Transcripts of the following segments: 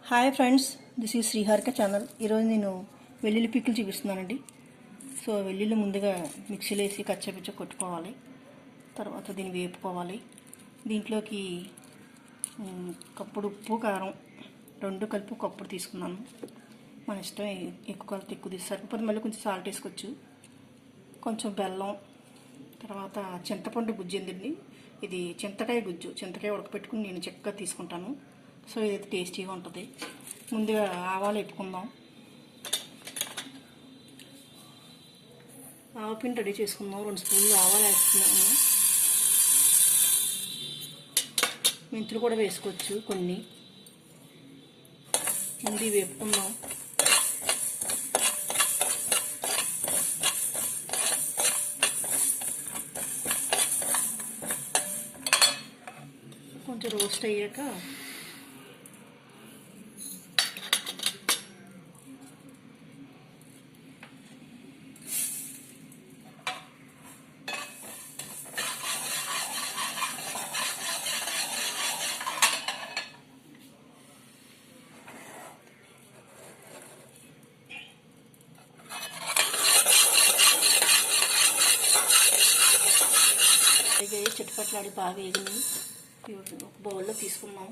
Hi friends, this is Sriharika channel. ఈరోజు నేను వెల్లుల్లి పిక్కులు చూపిస్తున్నానండి. సో వెల్లుల్లి ముందుగా మిక్సీలో వేసి కచ్చపిచ్చ కొట్టుకోవాలి. తర్వాత దీన్ని వేపుకోవాలి. దీంట్లోకి కప్పుడు ఉప్పు కారం రెండు కలిపి కప్పుడు తీసుకున్నాను. మన ఇష్టం, ఎక్కువ కలిపి ఎక్కువ తీసి సరిపోతే మళ్ళీ కొంచెం సాల్ట్ వేసుకోవచ్చు. కొంచెం బెల్లం, తర్వాత చింతపండు గుజ్జు ఎందుండి, ఇది చింతకాయ గుజ్జు, చింతకాయ ఉడకపెట్టుకుని నేను చక్కగా తీసుకుంటాను. సో ఇదైతే టేస్టీగా ఉంటుంది. ముందుగా ఆవాలు వేపుకుందాం. ఆవపిండి రెడీ చేసుకుందాం. 2 స్పూన్లు ఆవాలు వేస్తున్నాను. మెంతులు కూడా వేసుకోవచ్చు కొన్ని. ముందు వేపుకుందాం. కొంచెం రోస్ట్ అయ్యాక చిట్టుపట్లాడి బాగా వేగింది. ఒక బౌల్లో తీసుకున్నాం.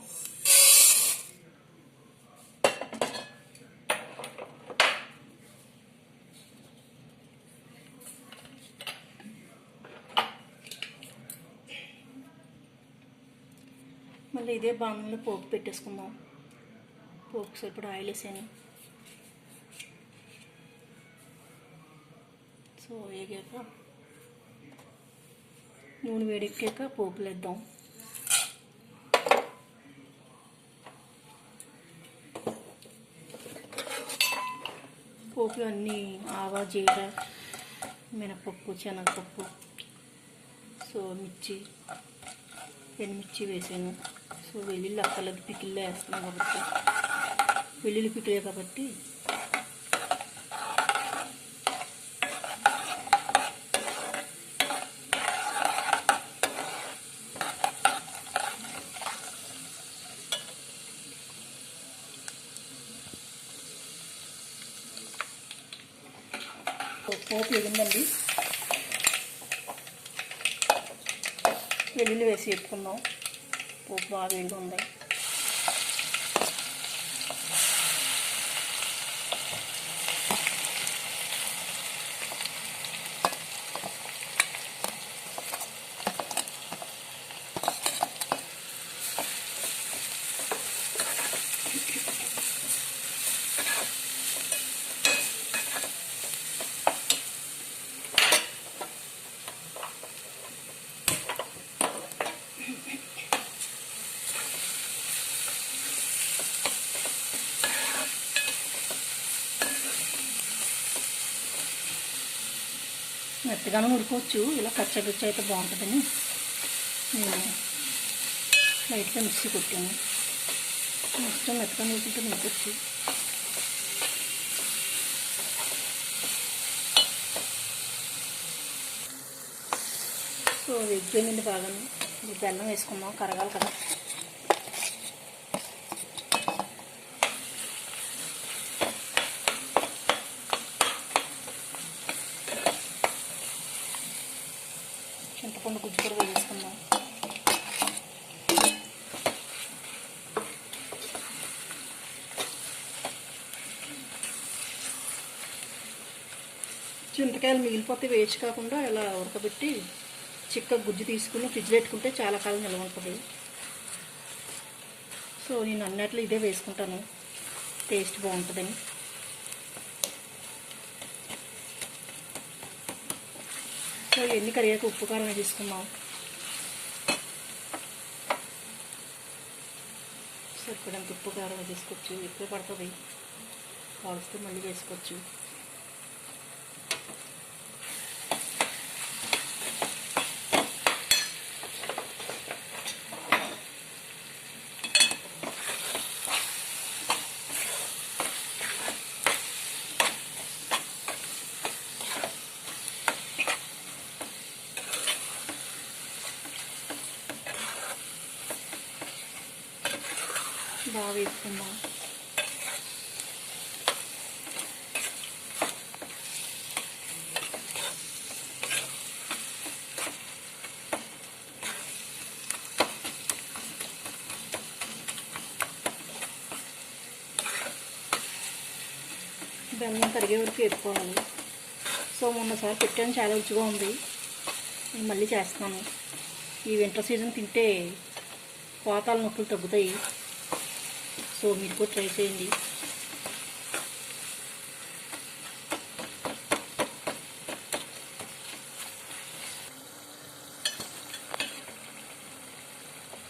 మళ్ళీ ఇదే బాణంలో పోపు పెట్టేసుకుందాం. పోపు సరిపడా ఆయిల్ వేసాను. సో వేగాక నూనె వేడెక్కాక పోపులు వేద్దాం. పోపులు అన్నీ ఆవా, జీర, మినపప్పు, శనగపప్పు, సో ఎండుమిర్చి వేసాను. సో వెల్లుల్లి అక్కర్లేదు, పికిల్లో వేస్తున్నాం కాబట్టి, వెల్లుల్లి పికిలే కాబట్టి పోపు వేగిందండి. వెల్లుల్లి వేసి వేపుకుందాం. పోపు బాగా వేడి ఉంది. మెత్తగానే ఉడుకోవచ్చు. ఇలా కచ్చపిచ్చ అయితే బాగుంటుందని నేను లైట్గా మిక్సీ కొట్టాను. ఇష్టం మెత్తగానే ఉడుకుంటే ఉడకొచ్చు. సో వెజ్జేనండి బాగా. బెల్లం వేసుకుందాం, కరగాలి కదా. చింతపండు గుజ్జు కూడా వేసుకుందాం. చింతకాయలు మిగిలిపోతే వేస్ట్ కాకుండా ఇలా ఉడకబెట్టి చిక్క గుజ్జు తీసుకుని ఫ్రిడ్జ్లో పెట్టుకుంటే చాలా కాలం నిల్వ ఉంటుంది. సో నేను అన్నట్లు ఇదే వేసుకుంటాను, టేస్ట్ బాగుంటుందని. సో ఎన్ని కరిగాక ఉప్పు కారం తీసుకుందాం. సరిపడంత ఉప్పు కారం తీసుకోవచ్చు. ఎక్కువ పడుతుంది, కావలిస్తే మళ్ళీ వేసుకోవచ్చు. బాగా వేసుకుందాం. బెల్లం కరిగే వరకు వేపుకోవాలి. సో మొన్నసారి పెట్టాను, చాలా రుచిగా ఉంది. నేను మళ్ళీ చేస్తాను. ఈ వింటర్ సీజన్ తింటే పాతాల నొప్పులు తగ్గుతాయి. సో మీరు కూడా ట్రై చేయండి.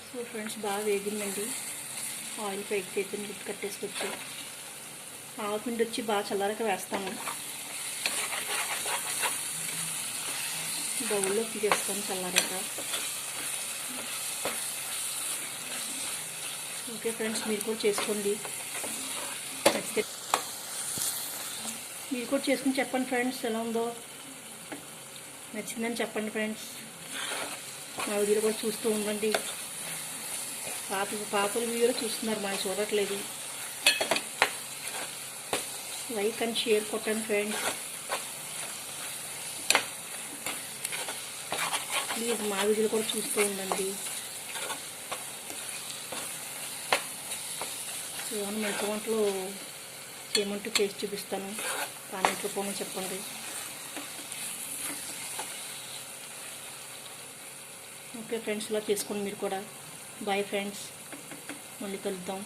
సో ఫ్రెండ్స్, బాగా వేగిందండి. ఆయిల్ పైకి తెచ్చి గుట్టు కట్టేసుకొచ్చి ఆవపిండి వచ్చి బాగా చల్లారక వేస్తాను. బౌల్లో తీసేస్తాను చల్లారక. ఓకే ఫ్రెండ్స్, మీరు కూడా చేసుకోండి. నచ్చితే మీరు కూడా చేసుకుని చెప్పండి ఫ్రెండ్స్, ఎలా ఉందో. నచ్చిందని చెప్పండి ఫ్రెండ్స్. మా వీడియోలు కూడా చూస్తూ ఉండండి. పాపల వీడియోలు చూస్తున్నారు, మాకు చూడట్లేదు. లైక్ అండ్ షేర్ కొట్టండి ఫ్రెండ్స్. ప్లీజ్ మా వీడియోలు కూడా చూస్తూ ఉండండి. ఏమైనా మంచి వంటలు చేయమంటూ చేసి చూపిస్తాను. కామెంట్ రూపంలో చెప్పండి. ఓకే ఫ్రెండ్స్, ఇలా చేసుకోండి మీరు కూడా. బాయ్ ఫ్రెండ్స్, మళ్ళీ కలుద్దాం.